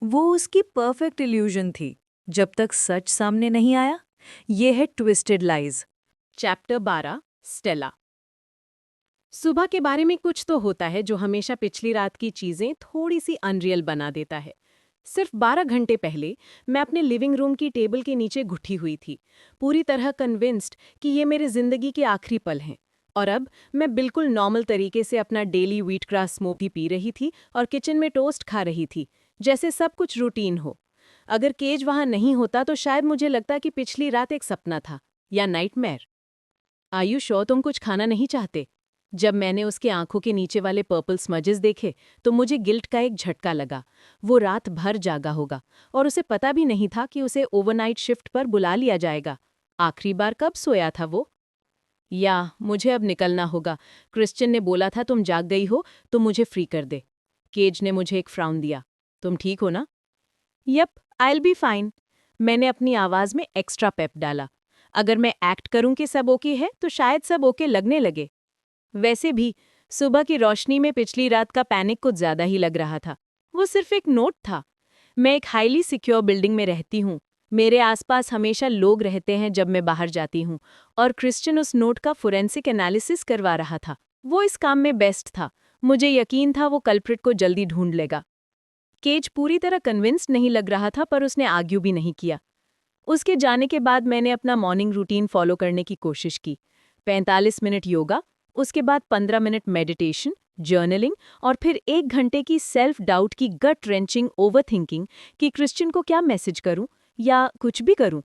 वो उसकी perfect illusion थी, जब तक सच सामने नहीं आया। ये है ट्विस्टेड लाइज। Chapter 12 Stella. सुबह के बारे में कुछ तो होता है जो हमेशा पिछली रात की चीजें थोड़ी सी अनरियल बना देता है। सिर्फ 12 घंटे पहले मैं अपने लिविंग रूम की टेबल के नीचे घुटी हुई थी, पूरी तरह कन्विंस्ड कि ये मेरे जिंदगी के आखिरी पल हैं। और अब मैं बिल्कुल नॉर्मल तरीके से अपना daily wheat grass smoothie P रही थी और किचन में टोस्ट खा रही थी, जैसे सब कुछ रूटीन हो। अगर केज वहां नहीं होता तो शायद मुझे लगता कि पिछली रात एक सपना था या नाइटमेयर। आयु श्योर तुम कुछ खाना नहीं चाहते? जब मैंने उसके आंखों के नीचे वाले पर्पल स्मजेस देखे तो मुझे गिल्ट का एक झटका लगा। वो रात भर जागा होगा और उसे पता भी नहीं था कि उसे ओवरनाइट शिफ्ट पर बुला लिया जाएगा। आखिरी बार कब सोया था वो? या मुझे अब निकलना होगा। क्रिश्चियन ने बोला था तुम जाग गई हो तो मुझे फ्री कर दे। केज ने मुझे एक फ्राउन दिया। तुम ठीक हो ना? Yep, I will be fine. मैंने अपनी आवाज में एक्स्ट्रा पेप डाला। अगर मैं एक्ट करूं कि सब ओके है तो शायद सब ओके लगने लगे। वैसे भी सुबह की रोशनी में पिछली रात का पैनिक कुछ ज्यादा ही लग रहा था। वो सिर्फ एक नोट था। मैं एक हाईली सिक्योर बिल्डिंग में रहती हूँ। मेरे आसपास हमेशा लोग रहते हैं जब मैं बाहर जाती हूँ, और क्रिश्चियन उस नोट का फोरेंसिक एनालिसिस करवा रहा था। वो इस काम में बेस्ट था। मुझे यकीन था वो कल्प्रिट को जल्दी ढूंढ लेगा। केज पूरी तरह कन्विंस्ड नहीं लग रहा था, पर उसने आर्ग्यू भी नहीं किया। उसके जाने के बाद मैंने अपना मॉर्निंग रूटीन फॉलो करने की कोशिश की। 45 मिनट योगा, उसके बाद 15 मिनट मेडिटेशन, जर्नलिंग, और फिर 1 घंटे की सेल्फ डाउट की गट रेंचिंग ओवरथिंकिंग कि क्रिश्चियन को क्या मैसेज करूं या कुछ भी करूं।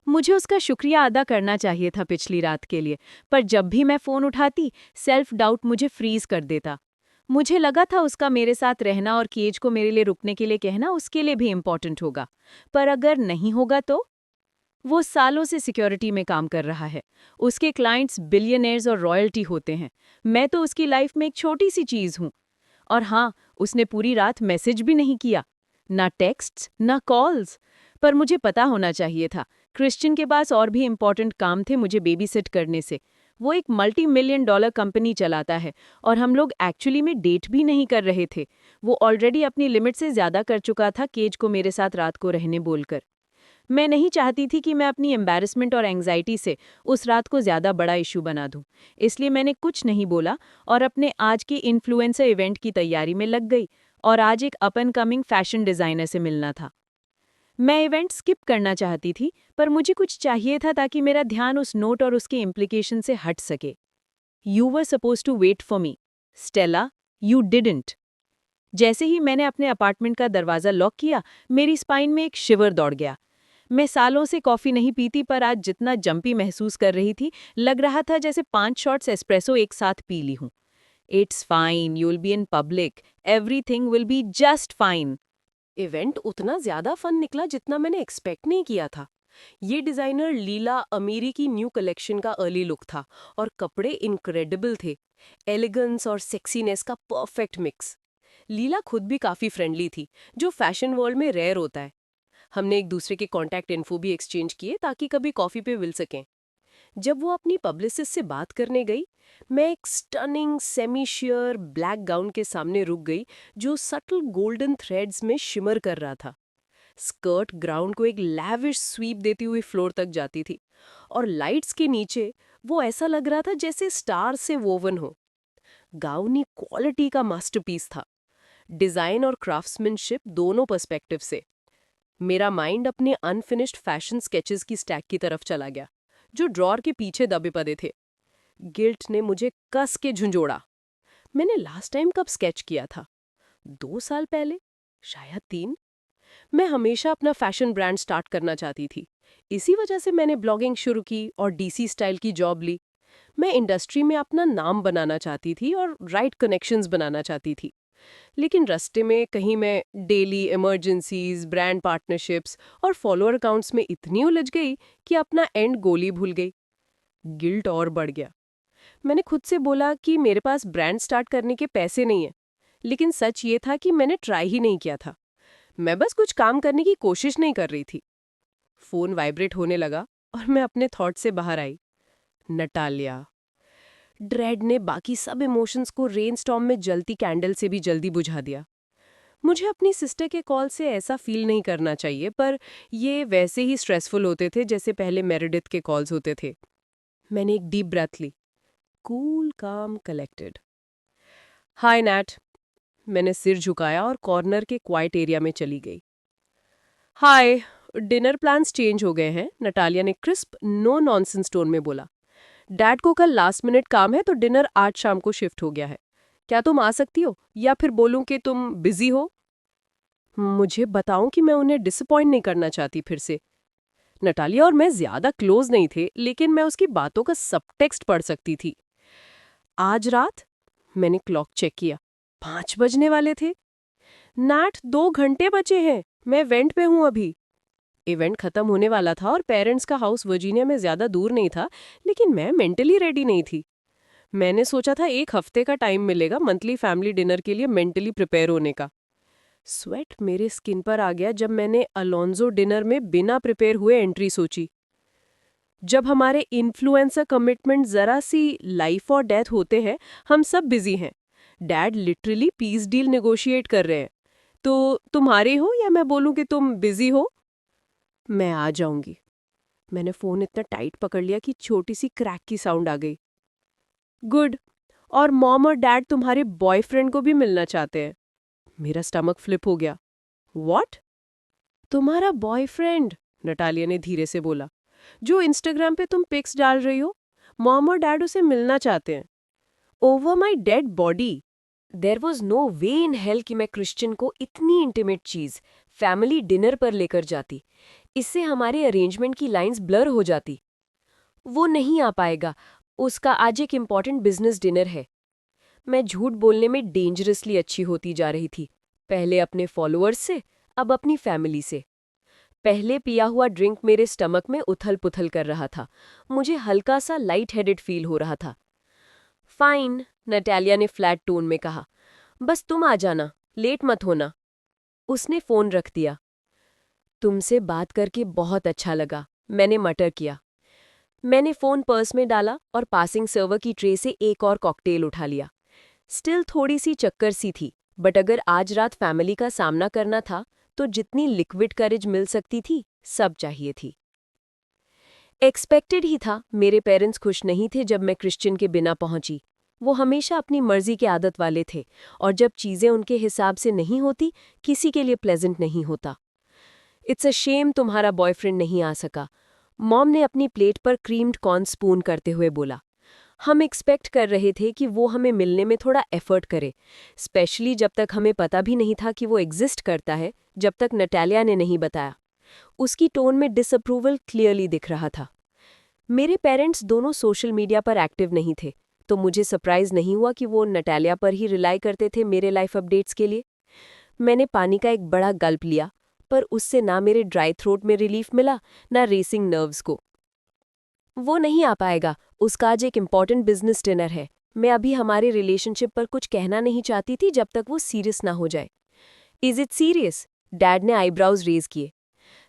मुझे उसका शुक्रिया अदा करना चाहिए था पिछली रात के लिए, पर जब भी मैं फ़ोन उठाती, सेल्फ डाउट मुझे फ्रीज कर देता। मुझे लगा था उसका मेरे साथ रहना और केज को मेरे लिए रुकने के लिए कहना उसके लिए भी इम्पोर्टेंट होगा। पर अगर नहीं होगा तो? वो सालों से सिक्योरिटी में काम कर रहा है। उसके क्लाइंट्स बिलियनर्स और रॉयल्टी होते हैं। मैं तो उसकी लाइफ में एक छोटी सी चीज़ हूँ। और हाँ, उसने पूरी रात मैसेज भी नहीं किया। ना टेक्स्ट्स, ना कॉल्स। पर मुझे पता होना चाहिए था। क्रिश्चियन के पास और भी इम्पोर्टेंट काम थे मुझे बेबीसिट करने से। वो एक $multi-million कंपनी चलाता है और हम लोग एक्चुअली में डेट भी नहीं कर रहे थे। वो ऑलरेडी अपनी लिमिट से ज़्यादा कर चुका था केज को मेरे साथ रात को रहने बोलकर। मैं नहीं चाहती थी कि मैं अपनी एम्बैरेसमेंट और एंग्जाइटी से उस रात को ज़्यादा बड़ा इशू बना दूं। इसलिए मैंने कुछ नहीं बोला और अपने आज के इन्फ्लुएंसर इवेंट की तैयारी में लग गई। और आज एक up and coming fashion designer से मिलना था। मैं इवेंट स्किप करना चाहती थी, पर मुझे कुछ चाहिए था ताकि मेरा ध्यान उस नोट और उसके इम्प्लीकेशन से हट सके। You were supposed to wait for me, Stella, you didn't. जैसे ही मैंने अपने अपार्टमेंट का दरवाज़ा लॉक किया, मेरी स्पाइन में एक शिवर दौड़ गया। मैं सालों से कॉफ़ी नहीं पीती, पर आज जितना जंपी महसूस कर रही थी, लग रहा था जैसे 5 शॉट्स एस्प्रेसो एक साथ पी ली हूँ। It's fine, you will be in public, everything will be just fine. Event उतना ज्यादा फन निकला जितना मैंने एक्सपेक्ट नहीं किया था। ये डिजाइनर लीला अमीरी की न्यू कलेक्शन का अर्ली लुक था और कपड़े इनक्रेडिबल थे। एलिगेंस और सेक्सीनेस का परफेक्ट मिक्स। लीला खुद भी काफी फ्रेंडली थी, जो फैशन वर्ल्ड में रेयर होता है। हमने एक दूसरे के कॉन्टैक्ट इन्फो भी एक्सचेंज किए ताकि कभी कॉफी पे मिल सकें। जब वो अपनी पब्लिसिस्ट से बात करने गई, मैं एक stunning semi share black gown के सामने रुक गई, जो सटल गोल्डन थ्रेड्स में शिमर कर रहा था। स्कर्ट ग्राउंड को एक लैविश स्वीप देती हुई फ्लोर तक जाती थी, और लाइट्स के नीचे वो ऐसा लग रहा था जैसे स्टार से वोवन हो। गाउनी क्वालिटी का मास्टरपीस था, डिजाइन और क्राफ्ट्समैनशिप दोनों पर्सपेक्टिव से। मेरा माइंड अपने अनफिनिश्ड फैशन स्केचेस की स्टैक की तरफ चला गया, जो ड्रॉर के पीछे दबे पड़े थे। गिल्ट ने मुझे कस के झुंझोड़ा। मैंने लास्ट टाइम कब स्केच किया था? 2 साल पहले? शायद 3। मैं हमेशा अपना फैशन ब्रांड स्टार्ट करना चाहती थी। इसी वजह से मैंने ब्लॉगिंग शुरू की और डीसी स्टाइल की जॉब ली। मैं इंडस्ट्री में अपना नाम बनाना चाहती थी और राइट कनेक्शंस बनाना चाहती थी। लेकिन रास्ते में कहीं मैं डेली इमरजेंसीज, ब्रांड पार्टनरशिप्स और फॉलोअर अकाउंट्स में इतनी उलझ गई कि अपना एंड गोल ही भूल गई। गिल्ट और बढ़ गया। मैंने खुद से बोला कि मेरे पास ब्रांड स्टार्ट करने के पैसे नहीं है, लेकिन सच ये था कि मैंने ट्राई ही नहीं किया था। मैं बस कुछ काम करने की कोशिश नहीं कर रही थी। फोन वाइब्रेट होने लगा और मैं अपने थॉट से बाहर आई। नटालिया। ड्रेड ने बाकी सब इमोशंस को रेनस्टॉर्म में जलती कैंडल से भी जल्दी बुझा दिया। मुझे अपनी सिस्टर के कॉल से ऐसा फील नहीं करना चाहिए, पर ये वैसे ही स्ट्रेसफुल होते थे जैसे पहले मेरेडिथ के कॉल्स होते थे। मैंने एक डीप ब्रेथ ली। कूल, काम, कलेक्टेड। हाय नैट। मैंने सिर झुकाया और कॉर्नर के क्वाइट एरिया में चली गई। हाय, डिनर प्लान्स चेंज हो गए हैं, नटालिया ने क्रिस्प नो नॉनसेंस टोन में बोला। डैड को कल लास्ट मिनट काम है तो डिनर आज शाम को शिफ्ट हो गया है। क्या तुम आ सकती हो या फिर बोलूं कि तुम बिजी हो? मुझे बताऊं कि मैं उन्हें डिसअपॉइंट नहीं करना चाहती फिर से। नटालिया और मैं ज्यादा क्लोज नहीं थे, लेकिन मैं उसकी बातों का सबटेक्स्ट पढ़ सकती थी। आज रात? मैंने क्लॉक चेक किया। 5 बजने वाले थे। नैट, 2 घंटे बचे हैं। मैं इवेंट पे हूं अभी। इवेंट खत्म होने वाला था और पेरेंट्स का हाउस वर्जीनिया में ज्यादा दूर नहीं था, लेकिन मैं मेंटली रेडी नहीं थी। मैंने सोचा था 1 हफ्ते का टाइम मिलेगा मंथली फैमिली डिनर के लिए मेंटली प्रिपेयर होने का। स्वेट मेरे स्किन पर आ गया जब मैंने अलोंजो डिनर में बिना प्रिपेयर हुए एंट्री सोची। जब हमारे इन्फ्लुएंसर कमिटमेंट जरा सी लाइफ और डेथ होते हैं, हम सब बिजी हैं। Dad literally peace deal negotiate कर रहे हैं। तो तुम्हारे हो या मैं बोलूं कि तुम बिजी हो? मैं आ जाऊंगी। मैंने फोन इतना टाइट पकड़ लिया कि छोटी सी क्रैक की साउंड आ गई। गुड। और मॉम और डैड तुम्हारे बॉयफ्रेंड को भी मिलना चाहते हैं। मेरा स्टमक फ्लिप हो गया। व्हाट? तुम्हारा बॉयफ्रेंड? नटालिया ने धीरे से बोला। जो इंस्टाग्राम पे तुम पिक्स डाल रही हो, मॉम और डैड उसे मिलना चाहते हैं। Over my dead body. There was no way in hell कि मैं क्रिश्चियन को इतनी इंटीमेट चीज फैमिली डिनर पर लेकर जाती। इससे हमारे अरेंजमेंट की लाइंस ब्लर हो जाती। वो नहीं आ पाएगा, उसका आज एक इम्पॉर्टेंट बिजनेस डिनर है। मैं झूठ बोलने में डेंजरसली अच्छी होती जा रही थी, पहले अपने फॉलोअर्स से, अब अपनी फैमिली से। पहले पिया हुआ ड्रिंक मेरे स्टमक में उथल पुथल कर रहा था। मुझे हल्का सा लाइट हेडेड फील हो रहा था। फाइन, नटालिया ने फ्लैट टोन में कहा। बस तुम आ जाना, लेट मत होना। उसने फोन रख दिया। तुमसे बात करके बहुत अच्छा लगा, मैंने मटर किया। मैंने फोन पर्स में डाला और पासिंग सर्वर की ट्रे से एक और कॉकटेल उठा लिया। स्टिल थोड़ी सी चक्कर सी थी, बट अगर आज रात फैमिली का सामना करना था तो जितनी लिक्विड करेज मिल सकती थी, सब चाहिए थी। एक्सपेक्टेड ही था, मेरे पेरेंट्स खुश नहीं थे जब मैं क्रिश्चियन के बिना पहुंची। वो हमेशा अपनी मर्जी के आदत वाले थे, और जब चीजें उनके हिसाब से नहीं होती, किसी के लिए प्लेजेंट नहीं होता। इट्स अ शेम तुम्हारा बॉयफ्रेंड नहीं आ सका, मॉम ने अपनी प्लेट पर क्रीम्ड कॉर्न स्पून करते हुए बोला। हम एक्सपेक्ट कर रहे थे कि वो हमें मिलने में थोड़ा एफर्ट करे, स्पेशली जब तक हमें पता भी नहीं था कि वो एग्जिस्ट करता है, जब तक नटालिया ने नहीं बताया। उसकी टोन में डिसअप्रूवल क्लियरली दिख रहा था। मेरे पेरेंट्स दोनों सोशल मीडिया पर एक्टिव नहीं थे, तो मुझे सरप्राइज नहीं हुआ कि वो नटालिया पर ही रिलाई करते थे मेरे लाइफ अपडेट्स के लिए। मैंने पानी का एक बड़ा गल्प लिया, पर उससे ना मेरे ड्राई थ्रोट में रिलीफ मिला, ना रेसिंग नर्व्स को। वो नहीं आ पाएगा, उसका आज एक इम्पॉर्टेंट बिजनेस डिनर है। मैं अभी हमारे रिलेशनशिप पर कुछ कहना नहीं चाहती थी जब तक वो सीरियस ना हो जाए। Is it serious? डैड ने आईब्राउज रेज किए।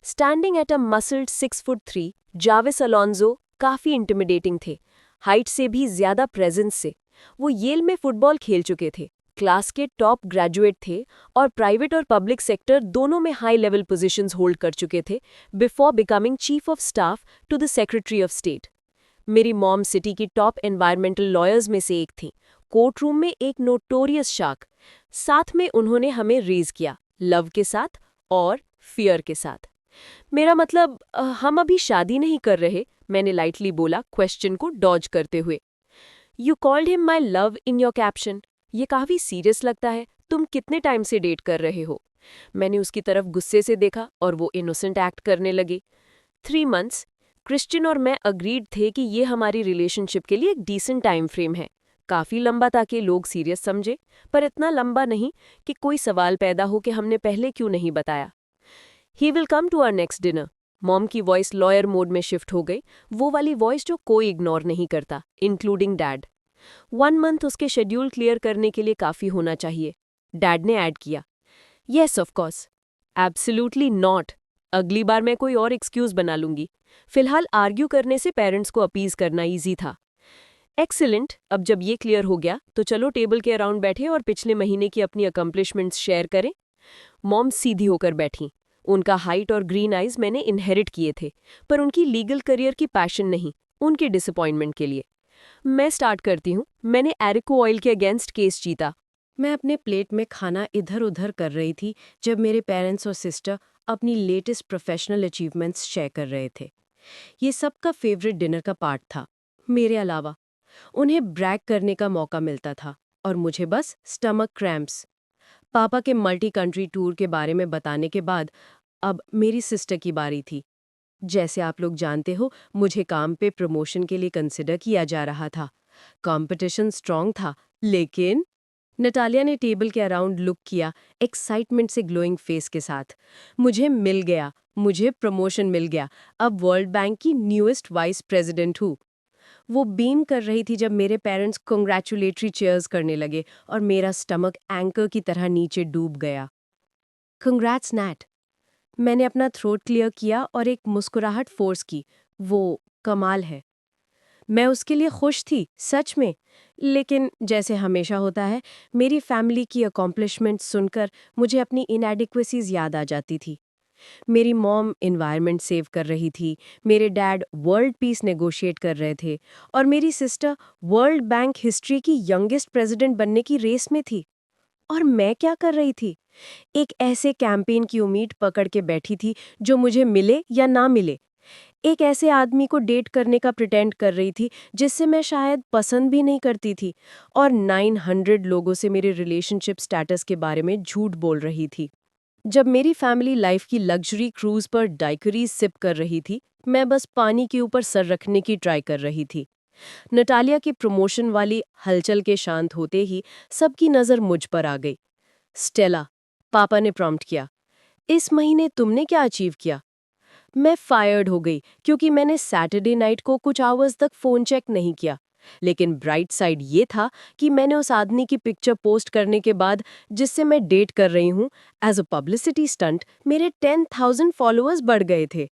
Standing at a muscled 6'3", Javis Alonzo काफी इंटिमिडेटिंग थे, हाइट से भी ज्यादा प्रेजेंस से। वो येल में फुटबॉल खेल चुके थे, क्लास के टॉप ग्रेजुएट थे और प्राइवेट और पब्लिक सेक्टर दोनों में हाई लेवल पोजीशंस होल्ड कर चुके थे before becoming chief of staff to the secretary of state. मेरी मॉम सिटी की टॉप एनवायरमेंटल लॉयर्स में से एक थी, कोर्ट रूम में एक नोटोरियस शार्क। साथ में उन्होंने हमें रेज किया, लव के साथ और फियर के साथ। मेरा मतलब, हम अभी शादी नहीं कर रहे, मैंने लाइटली बोला, क्वेश्चन को डॉज करते हुए। You called him my love in your caption. ये काफी सीरियस लगता है, तुम कितने टाइम से डेट कर रहे हो? मैंने उसकी तरफ गुस्से से देखा और वो इनोसेंट एक्ट करने लगे। 3 months। क्रिश्चियन और मैं अग्रीड थे कि ये हमारी रिलेशनशिप के लिए एक डिसेंट टाइम फ्रेम है। काफी लंबा ताकि लोग सीरियस समझे, पर इतना लंबा नहीं कि कोई सवाल पैदा हो कि हमने पहले क्यों नहीं बताया। He will come to our next dinner. Mom की वॉइस लॉयर मोड में शिफ्ट हो गई, वो वाली वॉइस जो कोई इग्नोर नहीं करता, इंक्लूडिंग डैड। 1 month उसके शेड्यूल क्लियर करने के लिए काफी होना चाहिए। डैड ने ऐड किया, yes of course. Absolutely not. अगली बार मैं कोई और एक्सक्यूज बना लूंगी। फिलहाल आर्ग्यू करने से पेरेंट्स को अपीज करना ईजी था। एक्सीलेंट, अब जब ये क्लियर हो गया तो चलो टेबल के अराउंड बैठे और पिछले महीने की अपनी अकम्प्लिशमेंट्स शेयर करें। मॉम सीधी होकर बैठी। उनका हाइट और ग्रीन आइज मैंने इनहेरिट किए थे, पर उनकी लीगल करियर की पैशन नहीं, उनके डिसअपॉइंटमेंट के लिए। मैं स्टार्ट करती हूँ। मैंने एरिको ऑयल के अगेंस्ट केस जीता। मैं अपने प्लेट में खाना इधर उधर कर रही थी जब मेरे पेरेंट्स और सिस्टर अपनी लेटेस्ट प्रोफेशनल अचीवमेंट्स शेयर कर रहे थे। ये सबका फेवरेट डिनर का पार्ट था, मेरे अलावा। उन्हें ब्रैग करने का मौका मिलता था और मुझे बस स्टमक क्रैम्प्स। पापा के मल्टी कंट्री टूर के बारे में बताने के बाद अब मेरी सिस्टर की बारी थी। जैसे आप लोग जानते हो, मुझे काम पे प्रमोशन के लिए कंसिडर किया जा रहा था। कंपटीशन स्ट्रांग था, लेकिन नटालिया ने टेबल के अराउंड लुक किया, एक्साइटमेंट से ग्लोइंग फेस के साथ। मुझे मिल गया, मुझे प्रमोशन मिल गया। अब वर्ल्ड बैंक की न्यूएस्ट वाइस प्रेसिडेंट हूँ। वो बीम कर रही थी जब मेरे पेरेंट्स कंग्रेचुलेटरी चीयर्स करने लगे और मेरा स्टमक एंकर की तरह नीचे डूब गया। Congrats Nate. मैंने अपना थ्रोट क्लियर किया और एक मुस्कुराहट फोर्स की। वो कमाल है। मैं उसके लिए खुश थी, सच में। लेकिन जैसे हमेशा होता है, मेरी फैमिली की अकॉम्प्लिशमेंट्स सुनकर मुझे अपनी इनएडिक्वेसीज याद आ जाती थी। मेरी मॉम एनवायरनमेंट सेव कर रही थी, मेरे डैड वर्ल्ड पीस नेगोशिएट कर रहे थे और मेरी सिस्टर वर्ल्ड बैंक हिस्ट्री की यंगेस्ट प्रेसिडेंट बनने की रेस में थी। और मैं क्या कर रही थी? एक ऐसे कैंपेन की उम्मीद पकड़ के बैठी थी जो मुझे मिले या ना मिले। एक ऐसे आदमी को डेट करने का प्रिटेंड कर रही थी जिससे मैं शायद पसंद भी नहीं करती थी, और 900 लोगों से मेरे रिलेशनशिप स्टेटस के बारे में झूठ बोल रही थी। जब मेरी फैमिली लाइफ की लग्जरी क्रूज पर डाइकरीज सिप कर रही थी, मैं बस पानी के ऊपर सर रखने की ट्राई कर रही थी। नटालिया की प्रमोशन वाली हलचल के शांत होते ही सबकी नज़र मुझ पर आ गई। स्टेला, पापा ने प्रॉम्प्ट किया, इस महीने तुमने क्या अचीव किया? मैं फायर्ड हो गई क्योंकि मैंने सैटरडे नाइट को कुछ आवर्स तक फ़ोन चेक नहीं किया। लेकिन ब्राइट साइड ये था कि मैंने उस आदमी की पिक्चर पोस्ट करने के बाद, जिससे मैं डेट कर रही हूँ, एज अ पब्लिसिटी स्टंट मेरे 10,000 फॉलोअर्स बढ़ गए थे।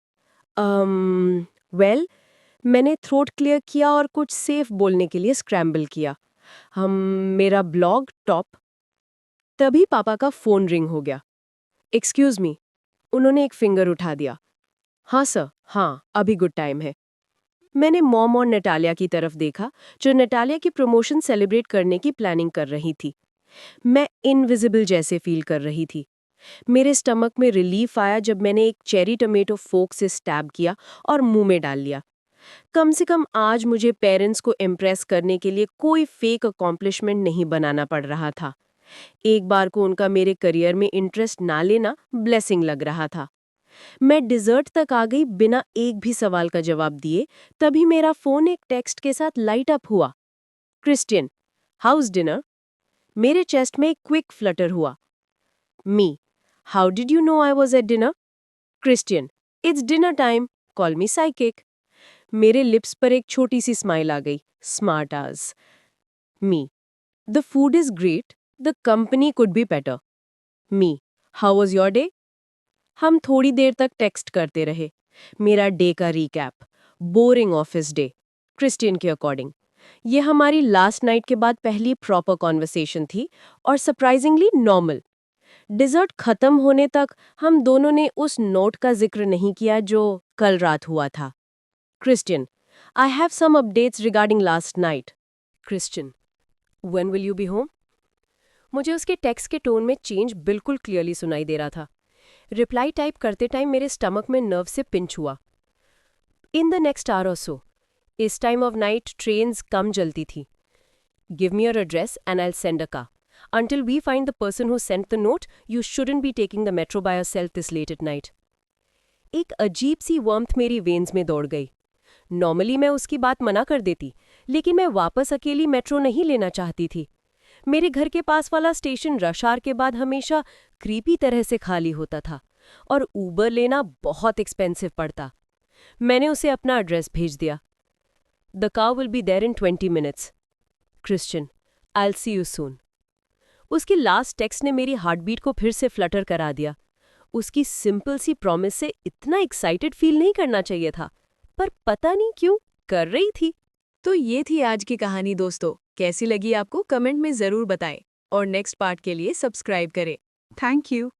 वेल, मैंने थ्रोट क्लियर किया और कुछ सेफ बोलने के लिए स्क्रैम्बल किया। मेरा ब्लॉग टॉप। तभी पापा का फ़ोन रिंग हो गया। Excuse me. उन्होंने एक फिंगर उठा दिया। हाँ सर, हाँ, अभी गुड टाइम है। मैंने मॉम और नटालिया की तरफ देखा, जो नटालिया की प्रमोशन सेलिब्रेट करने की प्लानिंग कर रही थी। मैं इनविजिबल जैसे फील कर रही थी। मेरे स्टमक में रिलीफ आया जब मैंने एक चेरी टमेटो फोक से स्टैब किया और मुंह में डाल लिया। कम से कम आज मुझे पेरेंट्स को इम्प्रेस करने के लिए कोई फेक अकॉम्प्लिशमेंट नहीं बनाना पड़ रहा था। एक बार को उनका मेरे करियर में इंटरेस्ट ना लेना ब्लेसिंग लग रहा था। मैं डिजर्ट तक आ गई बिना एक भी सवाल का जवाब दिए, तभी मेरा फोन एक टेक्स्ट के साथ लाइट अप हुआ। Christian, how's dinner? मेरे चेस्ट में एक क्विक फ्लटर हुआ। Me, how did you know I was at dinner? Christian, it's dinner time, call me psychic. मेरे लिप्स पर एक छोटी सी स्माइल आ गई। Smart ass. Me, the food is great, the company could be better. Me, how was your day? हम थोड़ी देर तक टेक्स्ट करते रहे। मेरा डे का recap. Boring office day, Christian के अकॉर्डिंग। ये हमारी लास्ट नाइट के बाद पहली प्रॉपर कॉन्वर्सेशन थी और सरप्राइजिंगली नॉर्मल। डिजर्ट खत्म होने तक हम दोनों ने उस नोट का जिक्र नहीं किया जो कल रात हुआ था। Christian, I have some updates regarding last night. Christian, when will you be home? मुझे उसके टेक्स्ट के टोन में चेंज बिल्कुल क्लियरली सुनाई दे रहा था। रिप्लाई टाइप करते टाइम मेरे स्टमक में नर्व से पिंच हुआ। इन द नेक्स्ट आवर और सो। इस टाइम ऑफ नाइट ट्रेन्स कम चलती थी। Give me your address and I will send a car. Until we find the person who sent the note, you shouldn't be taking the metro by yourself this late at night. एक अजीब सी वर्मथ मेरी veins में दौड़ गई। Normally मैं उसकी बात मना कर देती, लेकिन मैं वापस अकेली मेट्रो नहीं लेना चाहती थी। मेरे घर के पास वाला स्टेशन रश आवर के बाद हमेशा क्रीपी तरह से खाली होता था और ऊबर लेना बहुत एक्सपेंसिव पड़ता। मैंने उसे अपना एड्रेस भेज दिया। The car will be there in 20 minutes. Christian, I will see you soon. उसकी लास्ट टेक्स्ट ने मेरी हार्टबीट को फिर से फ्लटर करा दिया। उसकी सिंपल सी प्रॉमिस से इतना एक्साइटेड फील नहीं करना चाहिए था, पर पता नहीं क्यों कर रही थी। तो ये थी आज की कहानी दोस्तों। कैसी लगी आपको कमेंट में ज़रूर बताएं और नेक्स्ट पार्ट के लिए सब्सक्राइब करें। Thank you.